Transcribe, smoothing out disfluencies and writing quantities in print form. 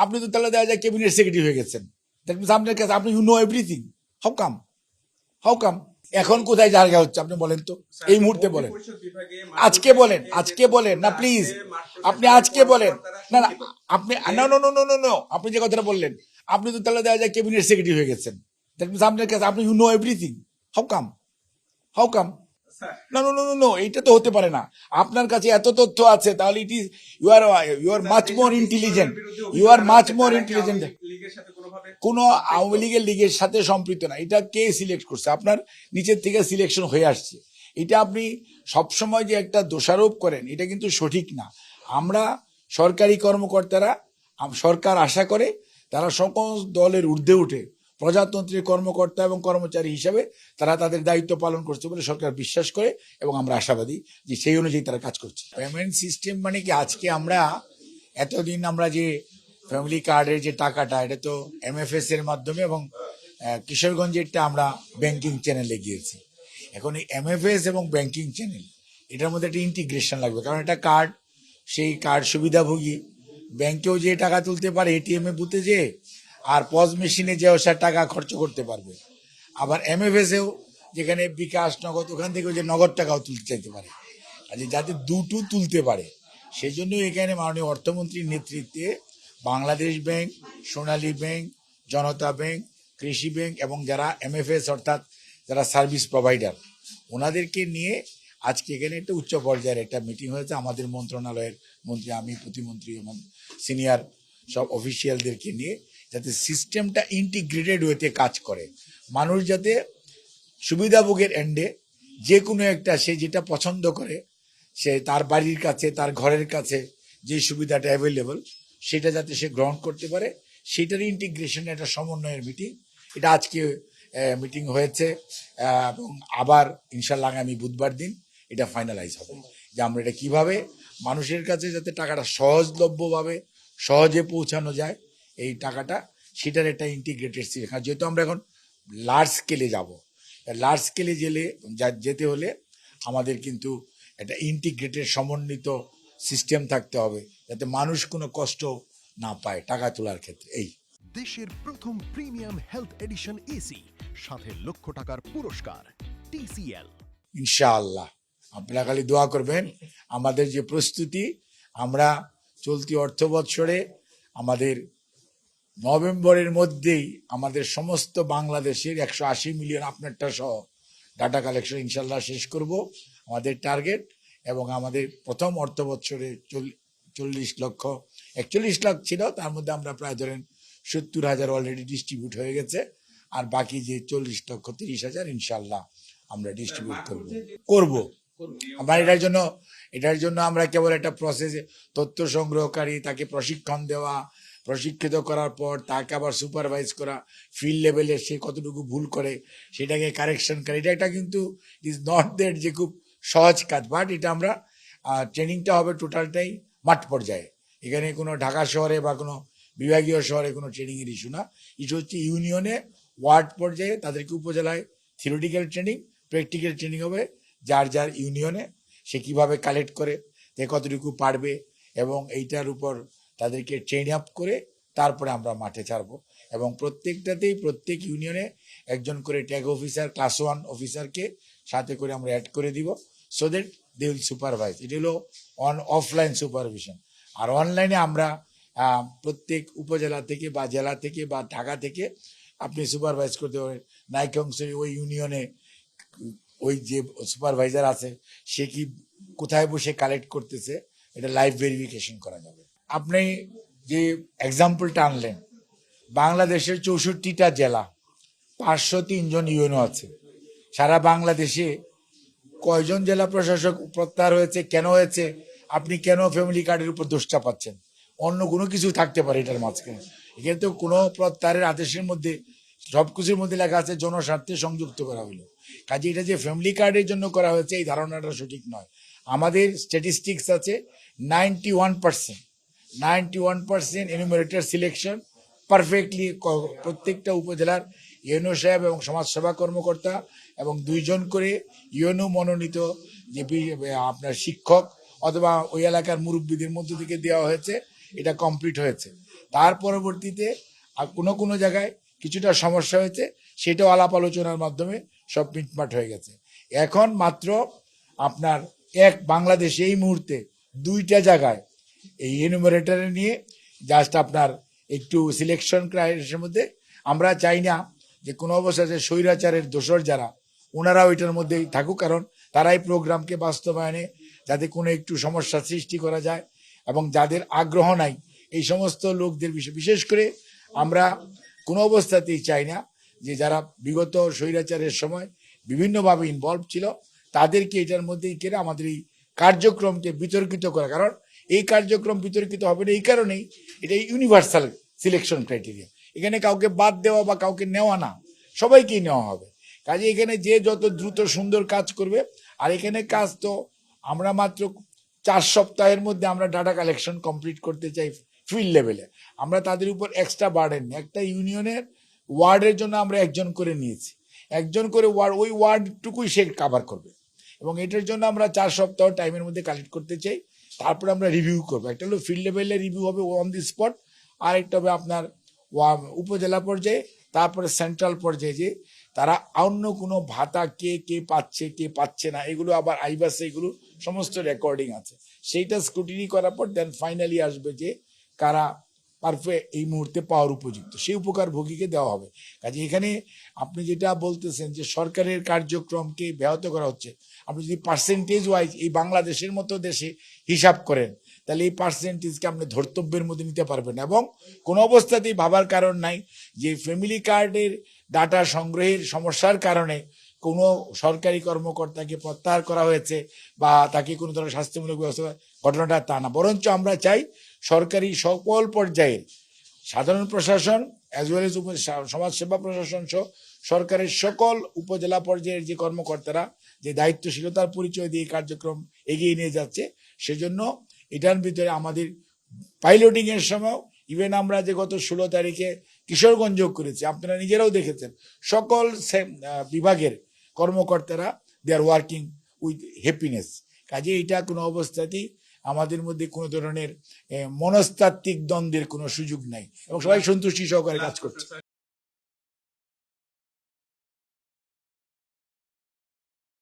আপনি তো তাহলে দেখা যায় ক্যাবিনেট সেক্রেটারি হয়ে গেছেন। দ্যাট মিনস আপনার কাছে আপনি you know everything. How come এখন কোথায় জায়গা হচ্ছে আপনি বলেন তো, এই মুহূর্তে বলেন, আজকে বলেন না প্লিজ, আপনি আজকে বলেন। না না আপনি নো, আপনি যে কথাটা বললেন, আপনি তো তাহলে দেখা যায় ক্যাবিনেট সেক্রেটারি হয়ে গেছেন। দ্যাট মিনস আপনার কাছে আপনি you know everything. How come no, এইটা তো হতে পারে না। আপনার কাছে এত তথ্য আছে, তাহলে it is you are much more intelligent. কোন আওয়ামী লীগের সাথে সম্পৃক্ত না। এটা কে সিলেক্ট করছে? আপনার নিচের থেকে সিলেকশন হয়ে আসছে। এটা আপনি সবসময় যে একটা দোষারোপ করেন, এটা কিন্তু সঠিক না। আমরা সরকারি কর্মকর্তারা, সরকার আশা করে তারা সকল দলের ঊর্ধ্বে উঠে প্রজাতন্ত্রের কর্মকর্তা এবং কর্মচারী হিসাবে তারা তাদের দায়িত্ব পালন করছে বলে সরকার বিশ্বাস করে, এবং আমরা আশাবাদী যে সেই অনুযায়ী তারা কাজ করছে। পেমেন্ট সিস্টেম মানে কি, আজকে আমরা এতদিন আমরা যে ফ্যামিলি কার্ডের যে টাকাটা, এটা তো MFS এর মাধ্যমে এবং কিশোরগঞ্জেরটা আমরা ব্যাংকিং চ্যানেলে গিয়েছি। এখন এই MFS এবং ব্যাংকিং চ্যানেল, এটার মধ্যে একটা ইন্টিগ্রেশন লাগবে, কারণ এটা কার্ড, সেই কার্ড সুবিধাভোগী ব্যাংকেও যে টাকা তুলতে পারে ATM এ বুথে যে, আর পজ মেশিনে যেও সে টাকা খরচ করতে পারবে। আবার MFS এও যেখানে বিকাশ, নগদ, ওখান থেকে যে নগদ টাকাও তুলতে চাইতে পারে। আর যাতে দুটো তুলতে পারে, সেই জন্য এখানে মাননীয় অর্থমন্ত্রীর নেতৃত্বে বাংলাদেশ ব্যাংক, সোনালী ব্যাংক, জনতা ব্যাংক, কৃষি ব্যাংক এবং যারা MFS অর্থাৎ যারা সার্ভিস প্রোভাইডার, ওনাদেরকে নিয়ে আজকে এখানে একটা উচ্চ পর্যায়ের একটা মিটিং হয়েছে। আমাদের মন্ত্রণালয়ের মন্ত্রী, আমি প্রতিমন্ত্রী এবং সিনিয়র সব অফিসিয়ালদেরকে নিয়ে, যাতে সিস্টেমটা ইন্টিগ্রেটেড ওয়েতে কাজ করে। মানুষ যাতে সুবিধাভোগের এন্ডে যে কোনো একটা, সে যেটা পছন্দ করে, সে তার বাড়ির কাছে, তার ঘরের কাছে যে সুবিধাটা অ্যাভেলেবল, সেটা যাতে সে গ্রহণ করতে পারে, সেটার ইন্টিগ্রেশন, একটা সমন্বয়ের মিটিং। এটা আজকে মিটিং হয়েছে এবং আবার ইনশাল্লাহ আগামী বুধবার দিন এটা ফাইনালাইজ হবে যে আমরা এটা কিভাবে মানুষের কাছে যাতে টাকাটা সহজলভ্যভাবে সহজে পৌঁছানো যায়, এই টাকাটা, সেটার একটা ইন্টিগ্রেটেড সিস্টেম। যেহেতু আমরা এখন লার্জ স্কেলে যাব, লার্জ স্কেলে যেতে হলে আমাদের কিন্তু একটা ইন্টিগ্রেটেড সমন্বিত সিস্টেম থাকতে হবে, যাতে মানুষ কোনো কষ্ট না পায় টাকা তোলার ক্ষেত্রে। এই দেশের প্রথম প্রিমিয়াম হেলথ এডিশন এসি, সাথে লক্ষ টাকার পুরস্কার, TCL। ইনশাআল্লাহ আপনারা খালি দোয়া করবেন। আমাদের যে প্রস্তুতি, আমরা চলতি অর্থ বৎসরে আমাদের নভেম্বরের মধ্যেই আমাদের সমস্ত বাংলাদেশের 180 মিলিয়ন আপনারটা সহ ডাটা কালেকশন ইনশাল্লাহ শেষ করব, আমাদের টার্গেট। এবং আমাদের প্রথম অর্থ বৎসরে 41 লাখ ছিল, তার মধ্যে আমরা প্রায় ধরেন 70,000 অলরেডি ডিস্ট্রিবিউট হয়ে গেছে, আর বাকি যে 40,30,000 ইনশাল্লাহ আমরা ডিস্ট্রিবিউট করব। আমরা এটার জন্য আমরা কেবল একটা প্রসেসে তথ্য সংগ্রহকারী, তাকে প্রশিক্ষণ দেওয়া, প্রশিক্ষিত করার পর তাকে আবার সুপারভাইজ করা, ফিল্ড লেভেলে সে কতটুকু ভুল করে সেটাকে কারেকশন করে, এটা কিন্তু ইজ নট দ্যাট যে খুব সহজ কাজ। বাট এটা আমরা ট্রেনিংটা হবে টোটালটাই মাঠ পর্যায়ে। এখানে কোনো ঢাকা শহরে বা কোনো বিভাগীয় শহরে কোনো ট্রেনিংয়ের ইস্যু না, ইস্যু হচ্ছে ইউনিয়নে, ওয়ার্ড পর্যায়ে তাদেরকে উপজেলায় থিওরিটিক্যাল ট্রেনিং, প্র্যাকটিক্যাল ট্রেনিং হবে যার যার ইউনিয়নে, সে কিভাবে কালেক্ট করে, সে কতটুকু পারবে, এবং এইটার উপর তাদেরকে ট্রেন আপ করে তারপরে আমরা মাঠে ছাড়বো। এবং প্রত্যেকটাতেই প্রত্যেক ইউনিয়নে একজন করে ট্যাগ অফিসার, ক্লাস 1 অফিসারকে সাথে করে আমরা অ্যাড করে দিব, so that they will supervise. এটা হলো অফলাইন সুপারভিশন। আর অনলাইনে আমরা প্রত্যেক উপজেলা থেকে বা জেলা থেকে বা ঢাকা থেকে আপনি সুপারভাইজ করতে পারেন। নাইকংস ওই ইউনিয়নে ওই যে সুপারভাইজার আছে, সে কি কোথায় বসে কালেক্ট করতেছে, এটা লাইভ ভেরিফিকেশন করা যাবে। আপনি যে এক্সাম্পলটা আনলেন, বাংলাদেশের 64টা জেলা, 503 জন ইউএনও আছে। সারা বাংলাদেশে কয়জন জেলা প্রশাসক প্রত্যাহার হয়েছে, কেন হয়েছে, আপনি কেন ফ্যামিলি কার্ডের উপর দোষটা পাচ্ছেন? অন্য কোনো কিছু থাকতে পারে এটার মাঝখানে। এখানে তো কোনো প্রত্যাহারের আদেশের মধ্যে সবকিছুর মধ্যে লেখা আছে জনস্বার্থে সংযুক্ত করা হলো। কাজে এটা যে ফ্যামিলি কার্ডের জন্য করা হয়েছে, এই ধারণাটা সঠিক নয়। আমাদের স্ট্যাটিস্টিক্স আছে 91% এনুমারেটর সিলেকশন পারফেক্টলি, প্রত্যেকটা উপজেলার ইউএনও সাহেব এবং সমাজসেবা কর্মকর্তা এবং 2 জন করে ইউএনও মনোনীত যে আপনার শিক্ষক অথবা ওই এলাকার মুরব্বীদের মধ্য থেকে দেওয়া হয়েছে, এটা কমপ্লিট হয়েছে। তার পরবর্তীতে আর কোনো কোনো জায়গায় কিছুটা সমস্যা হয়েছে, সেটাও আলাপ আলোচনার মাধ্যমে সব মিটমাট হয়ে গেছে। এখন মাত্র আপনার বাংলাদেশে এই মুহূর্তে 2টা জায়গায় এই এনুমারেটরে নিয়ে জাস্ট আপনার একটু সিলেকশন ক্রাইটেরিয়ার মধ্যে, আমরা চাই না যে কোনো অবস্থাতে স্বৈরাচারের দোসর যারা ওনারাও এটার মধ্যেই থাকুক, কারণ তারাই প্রোগ্রামকে বাস্তবায়নে যাতে কোনো একটু সমস্যা সৃষ্টি করা যায় এবং যাদের আগ্রহ নাই এই সমস্ত লোকদের বিষয়, বিশেষ করে আমরা কোনো অবস্থাতেই চাই না যে যারা বিগত স্বৈরাচারের সময় বিভিন্নভাবে ইনভলভ ছিল তাদেরকে এটার মধ্যেই কেড়ে আমাদের এই কার্যক্রমকে বিতর্কিত করা। কারণ এই কার্যক্রম বিতর্কিত হবে না এই কারণেই, এটা ইউনিভার্সাল সিলেকশন ক্রাইটেরিয়া, এখানে কাউকে বাদ দেওয়া বা কাউকে নেওয়া না, সবাইকেই নেওয়া হবে। কাজে এখানে যে যত দ্রুত সুন্দর কাজ করবে, আর এখানে কাজ তো আমরা মাত্র 4 সপ্তাহের মধ্যে আমরা ডাটা কালেকশন কমপ্লিট করতে চাই ফিল্ড লেভেলে। আমরা তাদের উপর এক্সট্রা বার্ডেন, একটা ইউনিয়নের ওয়ার্ডের জন্য আমরা একজন করে নিয়েছি, একজন করে ওয়ার্ড, ওই ওয়ার্ডটুকুই সে কাভার করবে এবং এটার জন্য আমরা 4 সপ্তাহ টাইমের মধ্যে কালেক্ট করতে চাই। তারপরে আমরা রিভিউ করবো, একটা হলো ফিল্ড লেভেলে রিভিউ হবে অন দি স্পট, আর একটা হবে আপনার উপজেলা পর্যায়ে, তারপরে সেন্ট্রাল পর্যায়ে যে তারা অন্য কোনো ভাতা কে কে পাচ্ছে কে পাচ্ছে না, এগুলো আবার আইবাসে এগুলো সমস্ত রেকর্ডিং আছে, সেইটা স্ক্রুটিনি করার পর দেন ফাইনালি আসবে যে কারা পারফেক্ট এই মুহূর্তে পাওয়ার উপযুক্ত, সেই উপকারভোগীকে দেওয়া হবে। কাজে এখানে আপনি যেটা বলতেছেন যে সরকারের কার্যক্রমকে ব্যাহত করা হচ্ছে, আপনি যদি পার্সেন্টেজ ওয়াইজ এই বাংলাদেশের মতো দেশে হিসাব করেন তাহলে এই পার্সেন্টেজকে আপনি ধর্তব্যের মধ্যে নিতে পারবেন, এবং কোনো অবস্থাতেই ভাবার কারণ নাই যে ফ্যামিলি কার্ডের ডাটা সংগ্রহের সমস্যার কারণে কোনো সরকারি কর্মকর্তাকে প্রত্যাহার করা হয়েছে বা তাকে কোনো ধরনের শাস্তিমূলক ব্যবস্থা, ঘটনাটা তা না, বরঞ্চ আমরা চাই সরকারি সকল পর্যায়ের সাধারণ প্রশাসন অ্যাজ ওয়েল এজ সমাজসেবা প্রশাসন সহ সরকারের সকল উপজেলা পর্যায়ের যে কর্মকর্তারা যে দায়িত্বশীলতার পরিচয় দিয়ে কার্যক্রম এগিয়ে নিয়ে যাচ্ছে, সেজন্য এটার ভিতরে আমাদের পাইলটিং এর সময় ইভেন আমরা যে গত 16 তারিখে কিশোরগঞ্জ করেছি, আপনারা নিজেরাও দেখেছেন, সকল বিভাগের কর্মকর্তারা দে আর ওয়ার্কিং উইথ হ্যাপিনেস। কাজে এটা কোনো অবস্থাতেই আমাদের মধ্যে কোনো ধরনের মনস্তাত্ত্বিক দ্বন্দ্বের কোনো সুযোগ নাই এবং সবাই সন্তুষ্টি সহকারে কাজ করছে।